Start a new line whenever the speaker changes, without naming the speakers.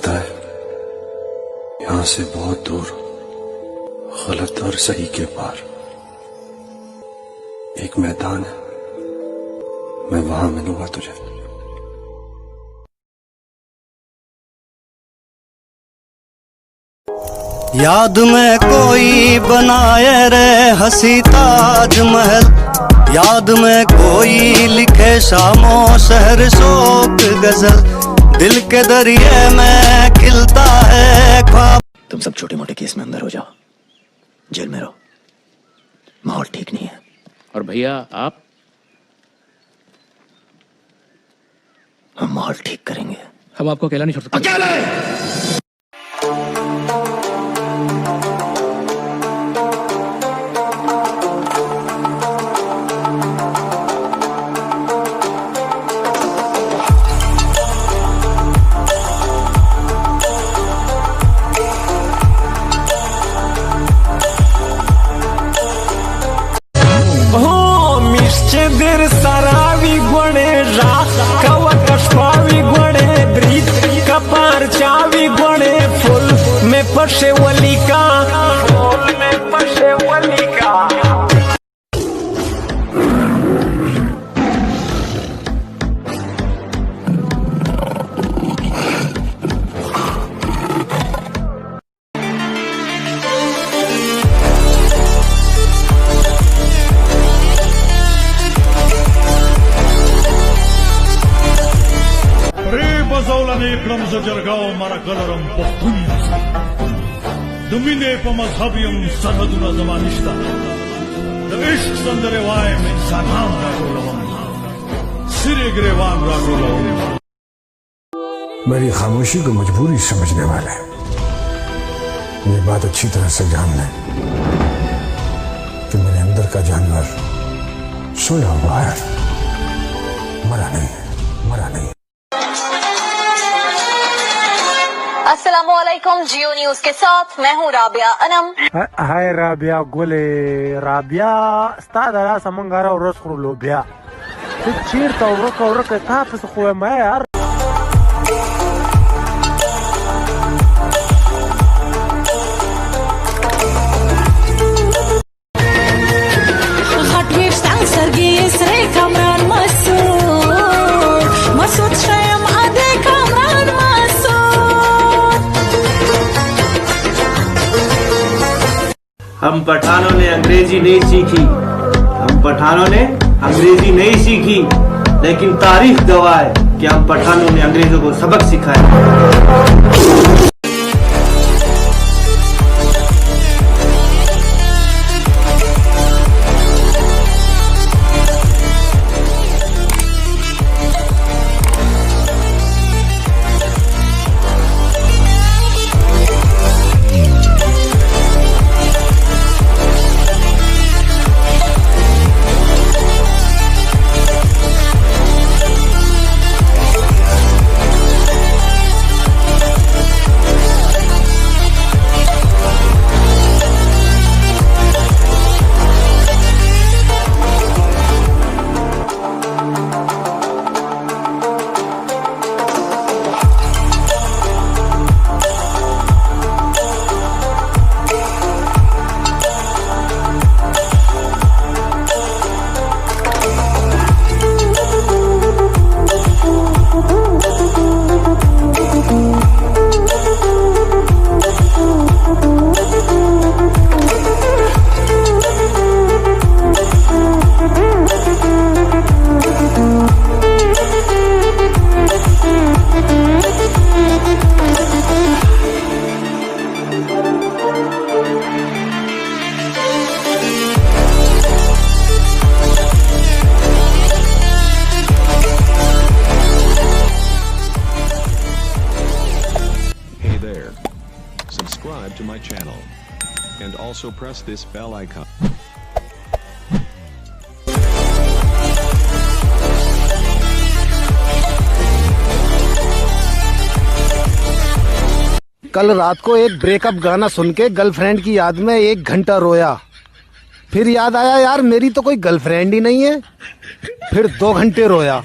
लगता है यहाँ से बहुत दूर, गलत और सही के पार एक मैदान है, मैं वहां मिलूंगा तुझे।
याद में कोई बनाए रे हंसी ताजमहल, याद में कोई लिखे शामो शहर शोक गजल, दिल के दरिए में खिलता है ख्वाब।
तुम सब छोटे मोटे केस में अंदर हो जाओ, जेल में रहो, माहौल ठीक नहीं है।
और भैया आप?
हम माहौल ठीक करेंगे।
हम आपको अकेला नहीं छोड़ सकते।
अकेले
der saravi gone ra kawa kashwavi gone brit kapar chavi gone ful me pashe wali ka
जरगाओ मारा कलरम दुमिने प मजहबियम सरहदुना जमानिश्ता द इश्क संदरे वाय में इंसानाम रागोलवम सिरे ग्रेवान रागोलवम।
मेरी खामोशी को मजबूरी समझने वाले ये बात अच्छी तरह से जान लें कि मेरे अंदर का जानवर सोया हुआ है, मरा नहीं, मरा नहीं।
अस्सलामो अलैकुम जियो न्यूज के साथ मैं हूँ राबिया अनम।
हाय राबिया गोले राबिया स्तादरा समंगारा और रस लोबिया चीर तो कहाँ पे सुखुए मैं यार।
हम पठानों ने अंग्रेजी नहीं सीखी, हम पठानों ने अंग्रेजी नहीं सीखी, लेकिन तारीख गवाह है कि हम पठानों ने अंग्रेजों को सबक सिखाया।
Subscribe to my channel and also press this bell icon.
कल रात को एक ब्रेकअप गाना सुन के गर्लफ्रेंड की याद में 1 घंटा रोया, फिर याद आया यार मेरी तो कोई गर्लफ्रेंड ही नहीं है, फिर 2 घंटे रोया।